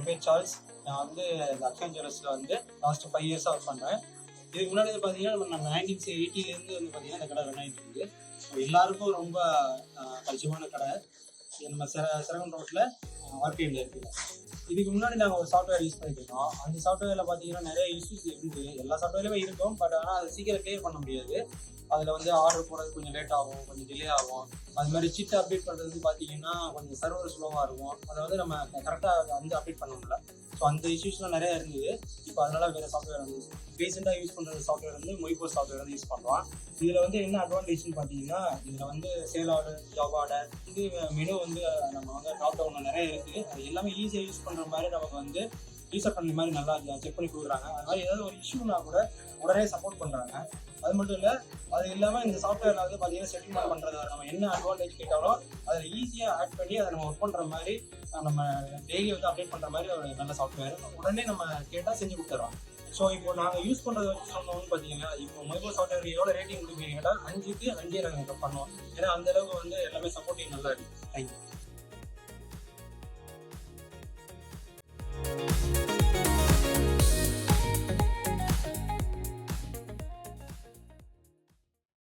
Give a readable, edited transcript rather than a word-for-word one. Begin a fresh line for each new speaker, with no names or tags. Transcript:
பேர் சார்ல்ஸ். நான் வந்து இந்த அக்ஷன் ஜுவல்லர்ஸில் வந்து லாஸ்ட் 5 இயர்ஸாக ஒர்க் பண்ணுறேன். இதுக்கு முன்னாடி வந்து பார்த்தீங்கன்னா நம்ம 1980 வந்து பார்த்தீங்கன்னா இந்த கடை ரன் ஆகிட்டு இருக்குது. ஸோ எல்லாருக்கும் ரொம்ப பரிச்சயமான கடை. இது நம்ம சிரவன் ரோட்டில் ஆர்கேடில் இருக்குது. இதுக்கு முன்னாடி நாங்கள் ஒரு சாஃப்ட்வேர் யூஸ் பண்ணிட்டு இருக்கோம். அந்த சாஃப்ட்வேரில் பார்த்தீங்கன்னா நிறைய இஷ்யூஸ் இருக்குது. எல்லா சாஃப்ட்வேர்லையுமே இருக்கும், பட் ஆனால் அதை சீக்கிரம் கிளியர் பண்ண முடியாது. அதில் வந்து ஆர்டர் போடுறது கொஞ்சம் லேட் ஆகும், கொஞ்சம் டிலே ஆகும். அது மாதிரி சிட் அப்டேட் பண்ணுறது பார்த்தீங்கன்னா கொஞ்சம் சர்வர் ஸ்லோவாக இருக்கும். அதை வந்து நம்ம கரெக்டாக வந்து அப்டேட் பண்ண முடியல. ஸோ அந்த இஷ்யூஸ்லாம் நிறையா இருந்தது. இப்போ அதனால் வேறு சாஃப்ட்வேர் வந்து ரீசெண்டாக யூஸ் பண்ணுற சாஃப்ட்வேர் வந்து மொய்போ சாஃப்ட்வேர் வந்து யூஸ் பண்ணுறோம். இதில் வந்து என்ன அட்வான்டேஜ்னு பார்த்தீங்கன்னா, இதில் வந்து சேல் ஆர்டர், ஜாப் ஆர்டர், இது மெனு வந்து நம்ம வந்து டாப் டவுனில் நிறைய இருக்குது. அது எல்லாமே ஈஸியாக யூஸ் பண்ணுற மாதிரி நமக்கு வந்து யூசர் ஃப்ரெண்ட்லி மாதிரி நல்லா செக் பண்ணி கொடுக்குறாங்க. அது மாதிரி ஏதாவது ஒரு இஷ்யூனா கூட உடனே சப்போர்ட் பண்ணுறாங்க. அது மட்டும் இல்லை, அது இல்லாமல் இந்த சாஃப்ட்வேரில் வந்து பார்த்தீங்கன்னா செட்டில்மெண்ட் பண்ணுறது, நம்ம என்ன அட்வான்டேஜ் கேட்டாலும் அதில் ஈஸியாக ஆட் பண்ணி அதை நம்ம ஒர்க் பண்ணுற மாதிரி, நம்ம டெய்லி வந்து அப்டேட் பண்ணுற மாதிரி ஒரு நல்ல சாஃப்ட்வேர். உடனே நம்ம கேட்டால் செஞ்சு கொடுத்துட்றோம். ஸோ இப்போ நாங்கள் யூஸ் பண்ணுறது வச்சு சொன்னோம்னு பார்த்தீங்கன்னா, இப்போ மொய்போ சாஃப்ட்வேர் எவ்வளோ ரேட்டிங் கொடுக்குறீங்க கேட்டால் 5க்கு 5 நாங்கள் பண்ணுவோம். ஏன்னா அந்தளவுக்கு வந்து எல்லாமே சப்போர்ட்டிங் நல்லா இருக்குது. தேங்க்யூ.